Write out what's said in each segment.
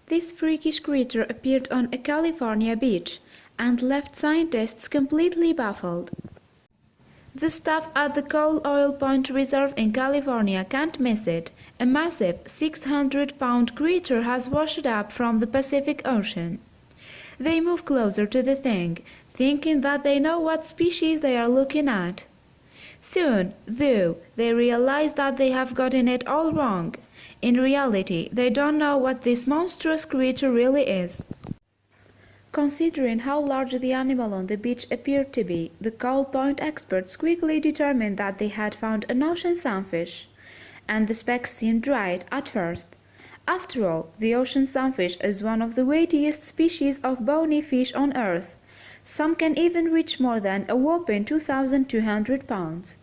This freakish creature appeared on a California beach and left scientists completely baffled. The staff at the Coal Oil Point Reserve in California can't miss it. A massive 600-pound creature has washed up from the Pacific Ocean. They move closer to the thing, thinking that they know what species they are looking at. Soon, though, they realize that they have gotten it all wrong. In reality, they don't know what this monstrous creature really is. Considering how large the animal on the beach appeared to be, the Coal Point experts quickly determined that they had found an ocean sunfish. And the specs seemed right at first. After all, the ocean sunfish is one of the weightiest species of bony fish on Earth. Some can even reach more than a whopping 2,200 pounds.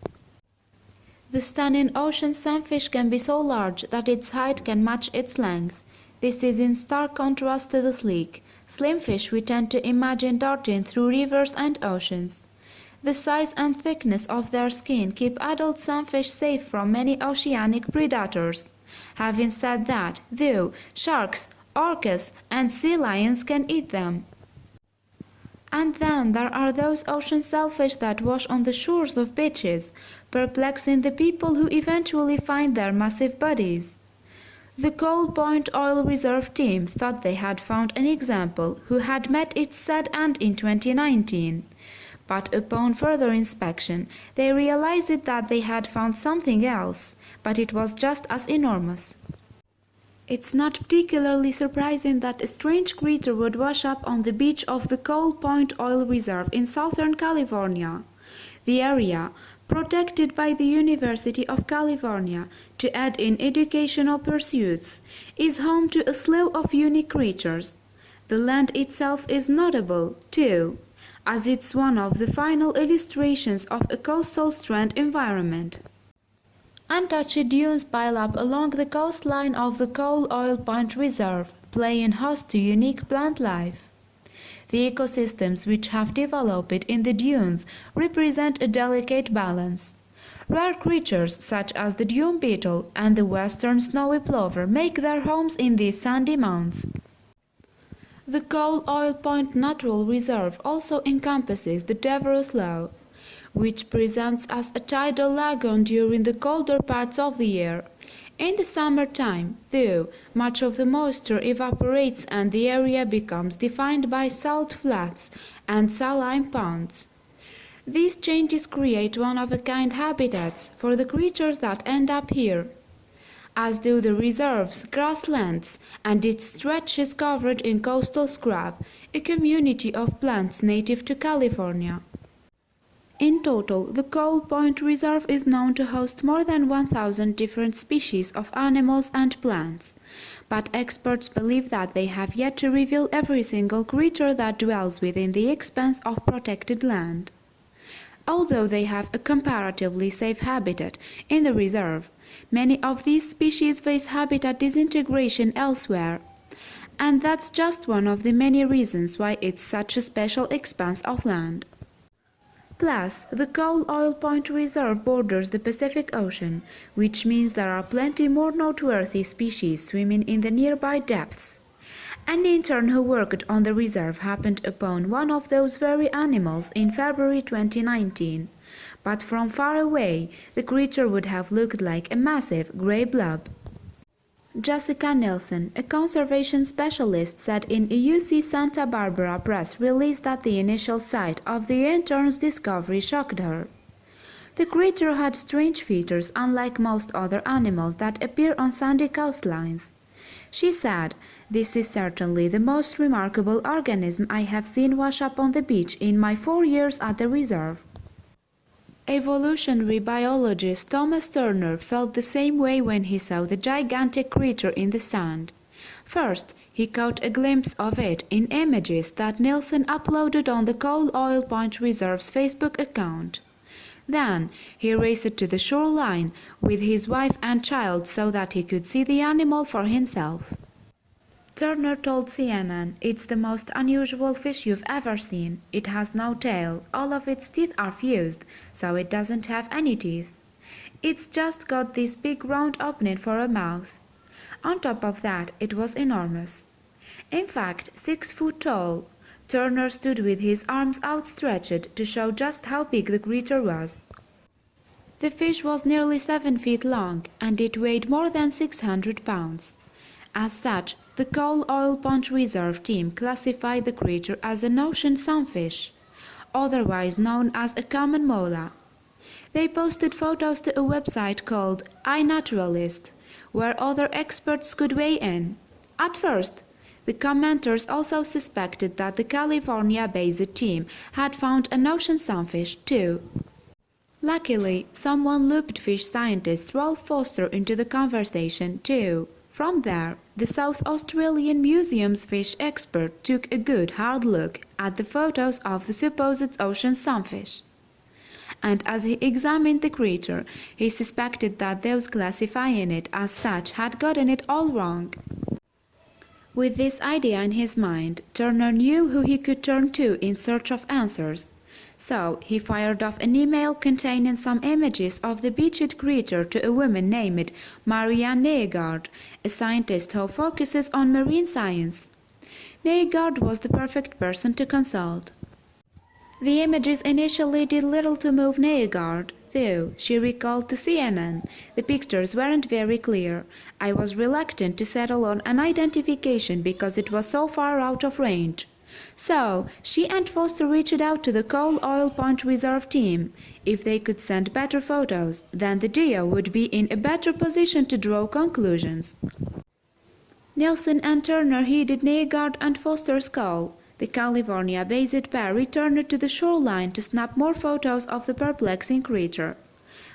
The stunning ocean sunfish can be so large that its height can match its length. This is in stark contrast to the sleek, slim fish we tend to imagine darting through rivers and oceans. The size and thickness of their skin keep adult sunfish safe from many oceanic predators. Having said that, though, sharks, orcas, and sea lions can eat them. And then there are those ocean shellfish that wash on the shores of beaches, perplexing the people who eventually find their massive bodies. The Coal Point Oil Reserve team thought they had found an example who had met its sad end in 2019. But upon further inspection, they realized that they had found something else, but it was just as enormous. It's not particularly surprising that a strange creature would wash up on the beach of the Coal Point Oil Reserve in Southern California. The area, protected by the University of California to aid in educational pursuits, is home to a slew of unique creatures. The land itself is notable, too, as it's one of the final illustrations of a coastal strand environment. Untouched dunes pile up along the coastline of the Coal Oil Point Reserve, playing host to unique plant life. The ecosystems which have developed in the dunes represent a delicate balance. Rare creatures such as the dune beetle and the western snowy plover make their homes in these sandy mounds. The Coal Oil Point Natural Reserve also encompasses the Devereux Lough, which presents as a tidal lagoon during the colder parts of the year. In the summertime, though, much of the moisture evaporates and the area becomes defined by salt flats and saline ponds. These changes create one-of-a-kind habitats for the creatures that end up here, as do the reserve's grasslands and its stretches covered in coastal scrub, a community of plants native to California. In total, the Coal Point Reserve is known to host more than 1,000 different species of animals and plants, but experts believe that they have yet to reveal every single creature that dwells within the expanse of protected land. Although they have a comparatively safe habitat in the reserve, many of these species face habitat disintegration elsewhere, and that's just one of the many reasons why it's such a special expanse of land. Plus, the Coal Oil Point Reserve borders the Pacific Ocean, which means there are plenty more noteworthy species swimming in the nearby depths. An intern who worked on the reserve happened upon one of those very animals in February 2019, but from far away the creature would have looked like a massive grey blob. Jessica Nelson, a conservation specialist, said in a UC Santa Barbara press release that the initial sight of the intern's discovery shocked her. The creature had strange features unlike most other animals that appear on sandy coastlines. She said, "This is certainly the most remarkable organism I have seen wash up on the beach in my 4 years at the reserve." Evolutionary biologist Thomas Turner felt the same way when he saw the gigantic creature in the sand. First, he caught a glimpse of it in images that Nielsen uploaded on the Coal Oil Point Reserve's Facebook account. Then, he raced to the shoreline with his wife and child so that he could see the animal for himself. Turner told CNN, "It's the most unusual fish you've ever seen. It has no tail, all of its teeth are fused, so it doesn't have any teeth. It's just got this big round opening for a mouth. On top of that, it was enormous." in fact 6 foot tall. Turner stood with his arms outstretched to show just how big the creature was. The fish was nearly 7 feet long, and it weighed more than 600 pounds. As such, the Coal Oil Pond Reserve team classified the creature as an ocean sunfish, otherwise known as a common mola. They posted photos to a website called iNaturalist, where other experts could weigh in. At first, the commenters also suspected that the California-based team had found an ocean sunfish too. Luckily, someone looped fish scientist Ralph Foster into the conversation too. From there, the South Australian Museum's fish expert took a good hard look at the photos of the supposed ocean sunfish. And as he examined the creature, he suspected that those classifying it as such had gotten it all wrong. With this idea in his mind, Turner knew who he could turn to in search of answers. So he fired off an email containing some images of the beached creature to a woman named Marianne Nygaard, a scientist who focuses on marine science. Nygaard was the perfect person to consult. The images initially did little to move Nygaard, though, she recalled to CNN. The pictures weren't very clear. I was reluctant to settle on an identification because it was so far out of range. So, she and Foster reached out to the Coal Oil Pond Reserve team. If they could send better photos, then the duo would be in a better position to draw conclusions. Nelson and Turner heeded Nygaard and Foster's call. The California-based pair returned to the shoreline to snap more photos of the perplexing creature.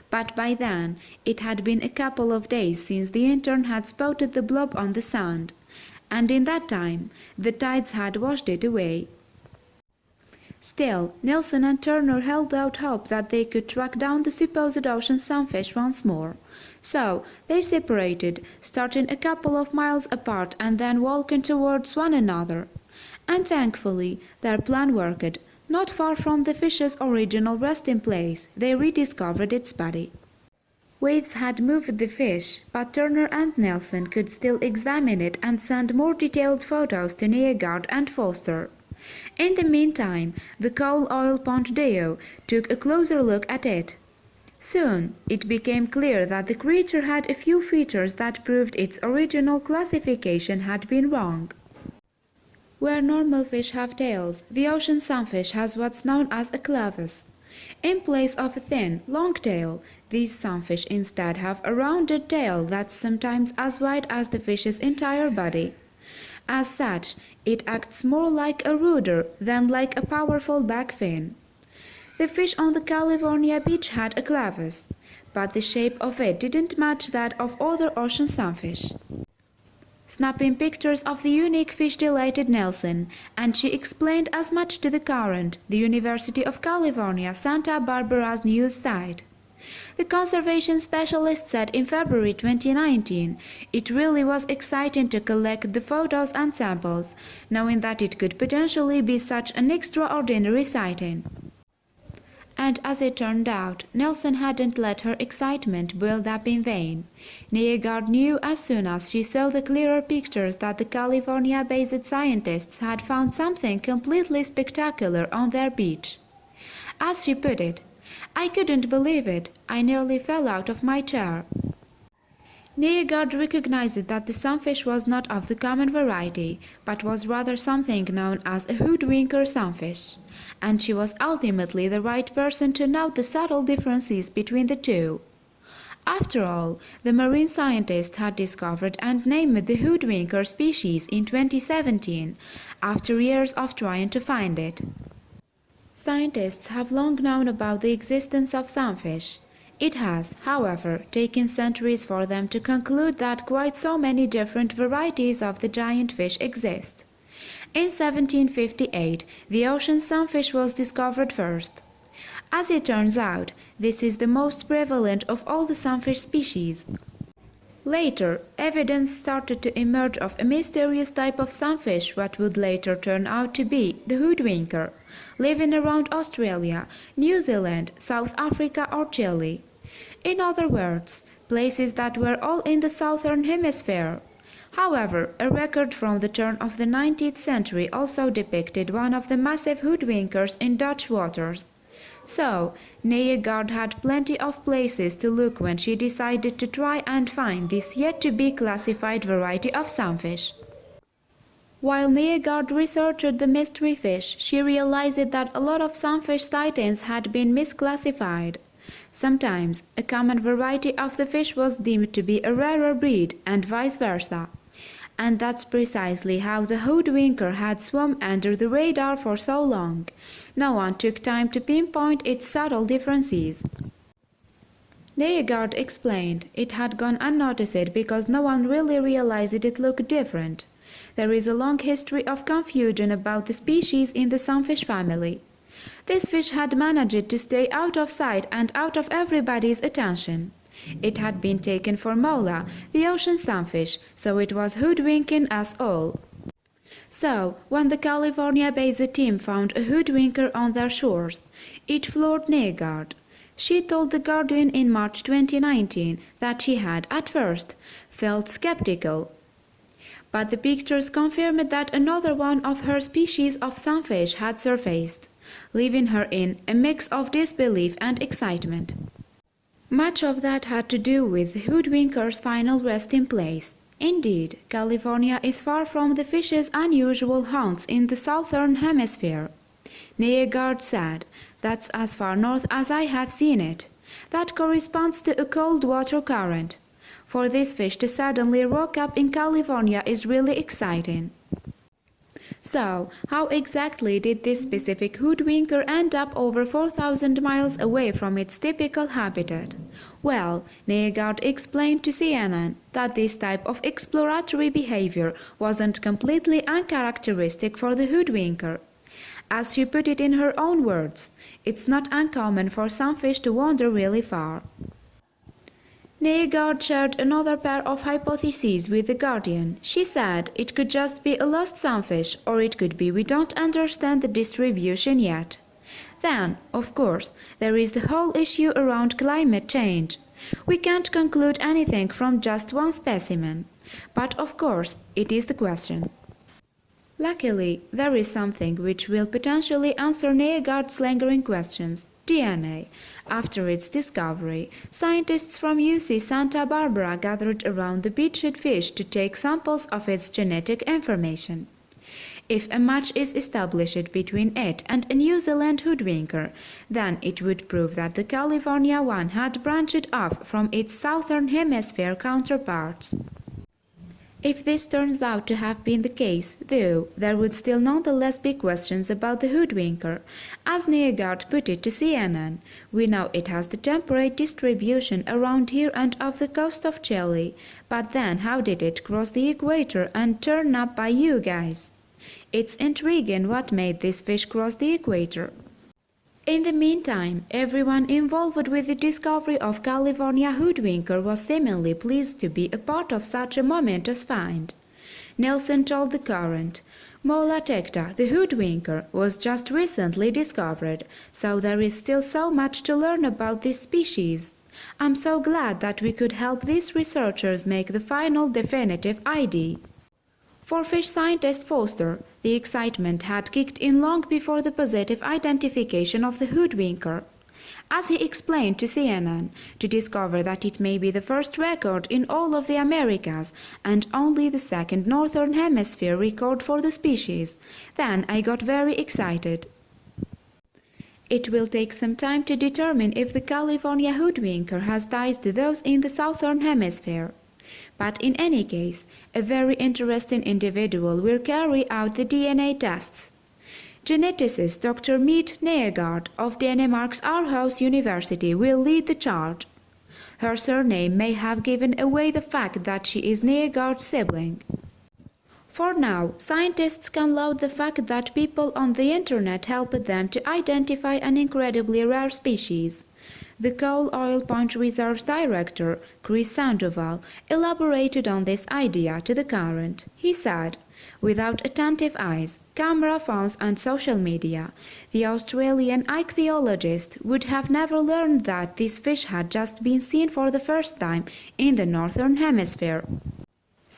But by then, it had been a couple of days since the intern had spotted the blob on the sand, and in that time, the tides had washed it away. Still, Nelson and Turner held out hope that they could track down the supposed ocean sunfish once more. So, they separated, starting a couple of miles apart and then walking towards one another. And thankfully, their plan worked. Not far from the fish's original resting place, they rediscovered its body. Waves had moved the fish, but Turner and Nelson could still examine it and send more detailed photos to Nygaard and Foster. In the meantime, the Coal Oil Pond duo took a closer look at it. Soon, it became clear that the creature had a few features that proved its original classification had been wrong. Where normal fish have tails, the ocean sunfish has what's known as a clavus. In place of a thin, long tail, these sunfish instead have a rounded tail that's sometimes as wide as the fish's entire body. As such, it acts more like a rudder than like a powerful back fin. The fish on the California beach had a clavus, but the shape of it didn't match that of other ocean sunfish. Snapping pictures of the unique fish delighted Nelson, and she explained as much to The Current, the University of California, Santa Barbara's news site. The conservation specialist said in February 2019, it really was exciting to collect the photos and samples, knowing that it could potentially be such an extraordinary sighting. And as it turned out, Nelson hadn't let her excitement build up in vain. Nygaard knew as soon as she saw the clearer pictures that the California-based scientists had found something completely spectacular on their beach. As she put it, "I couldn't believe it. I nearly fell out of my chair." Nygaard recognized that the sunfish was not of the common variety, but was rather something known as a hoodwinker sunfish, and she was ultimately the right person to note the subtle differences between the two. After all, the marine scientist had discovered and named the hoodwinker species in 2017, after years of trying to find it. Scientists have long known about the existence of sunfish. It has, however, taken centuries for them to conclude that quite so many different varieties of the giant fish exist. In 1758, the ocean sunfish was discovered first. As it turns out, this is the most prevalent of all the sunfish species. Later, evidence started to emerge of a mysterious type of sunfish what would later turn out to be the hoodwinker, living around Australia, New Zealand, South Africa or Chile. In other words, places that were all in the southern hemisphere. However, a record from the turn of the 19th century also depicted one of the massive hoodwinkers in Dutch waters. So, Nyegaard had plenty of places to look when she decided to try and find this yet-to-be classified variety of sunfish. While Nyegaard researched the mystery fish, she realized that a lot of sunfish sightings had been misclassified. Sometimes, a common variety of the fish was deemed to be a rarer breed, and vice versa. And that's precisely how the hoodwinker had swum under the radar for so long. No one took time to pinpoint its subtle differences. Nyegaard explained it had gone unnoticed because no one really realized it looked different. There is a long history of confusion about the species in the sunfish family. This fish had managed to stay out of sight and out of everybody's attention. It had been taken for mola, the ocean sunfish, so it was hoodwinking us all. So, when the California-based team found a hoodwinker on their shores, it floored Nyegaard. She told The Guardian in March 2019 that she had, at first, felt skeptical. But the pictures confirmed that another one of her species of sunfish had surfaced, leaving her in a mix of disbelief and excitement. Much of that had to do with the hoodwinker's final resting place. Indeed, California is far from the fish's unusual haunts in the southern hemisphere. Nyegaard said, "That's as far north as I have seen it. That corresponds to a cold water current. For this fish to suddenly rock up in California is really exciting." So, how exactly did this specific hoodwinker end up over 4,000 miles away from its typical habitat? Well, Nyegaard explained to CNN that this type of exploratory behavior wasn't completely uncharacteristic for the hoodwinker. As she put it in her own words, it's not uncommon for some fish to wander really far. Nyegaard shared another pair of hypotheses with The Guardian. She said it could just be a lost sunfish, or it could be we don't understand the distribution yet. Then, of course, there is the whole issue around climate change. We can't conclude anything from just one specimen. But of course, it is the question. Luckily, there is something which will potentially answer Nyegaard's lingering questions. DNA. After its discovery, scientists from UC Santa Barbara gathered around the beached fish to take samples of its genetic information. If a match is established between it and a New Zealand hoodwinker, then it would prove that the California one had branched off from its southern hemisphere counterparts. If this turns out to have been the case, though, there would still nonetheless be questions about the hoodwinker. As Nyegaard put it to CNN, "We know it has the temperate distribution around here and off the coast of Chile, but then how did it cross the equator and turn up by you guys? It's intriguing what made this fish cross the equator." In the meantime, everyone involved with the discovery of California hoodwinker was seemingly pleased to be a part of such a momentous find. Nelson told The Current, "Mola tecta, the hoodwinker, was just recently discovered, so there is still so much to learn about this species. I'm so glad that we could help these researchers make the final definitive ID." For fish scientist Foster, the excitement had kicked in long before the positive identification of the hoodwinker. As he explained to CNN, to discover that it may be the first record in all of the Americas and only the second northern hemisphere record for the species, then I got very excited. It will take some time to determine if the California hoodwinker has ties to those in the southern hemisphere. But in any case, a very interesting individual will carry out the DNA tests. Geneticist Dr. Meet Nyegaard of Denmark's Aarhus University will lead the charge. Her surname may have given away the fact that she is Nyegaard's sibling. For now, scientists can laud the fact that people on the internet helped them to identify an incredibly rare species. The Coal Oil Point Reserve's director, Chris Sandoval, elaborated on this idea to The Current. He said, "Without attentive eyes, camera phones and social media, the Australian ichthyologist would have never learned that this fish had just been seen for the first time in the northern hemisphere."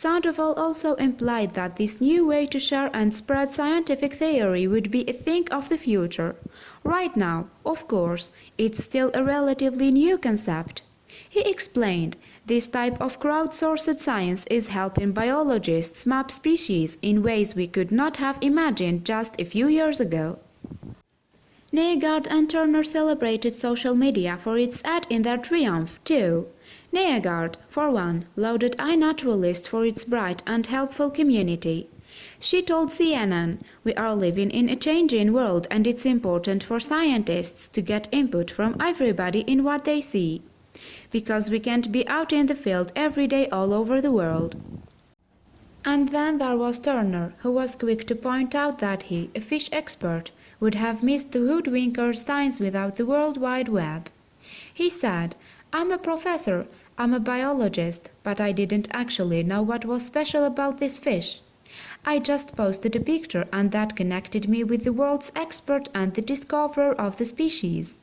Sandoval also implied that this new way to share and spread scientific theory would be a thing of the future. Right now, of course, it's still a relatively new concept. He explained, this type of crowdsourced science is helping biologists map species in ways we could not have imagined just a few years ago. Nygaard and Turner celebrated social media for its aid in their triumph, too. Nygaard, for one, lauded iNaturalist for its bright and helpful community. She told CNN, "We are living in a changing world and it's important for scientists to get input from everybody in what they see. Because we can't be out in the field every day all over the world." And then there was Turner, who was quick to point out that he, a fish expert, would have missed the hoodwinker's signs without the World Wide Web. He said, "I'm a professor, I'm a biologist, but I didn't actually know what was special about this fish. I just posted a picture and that connected me with the world's expert and the discoverer of the species."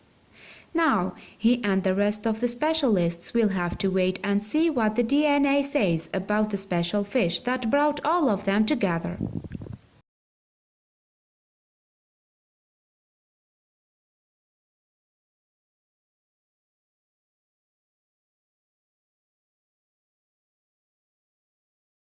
Now, he and the rest of the specialists will have to wait and see what the DNA says about the special fish that brought all of them together.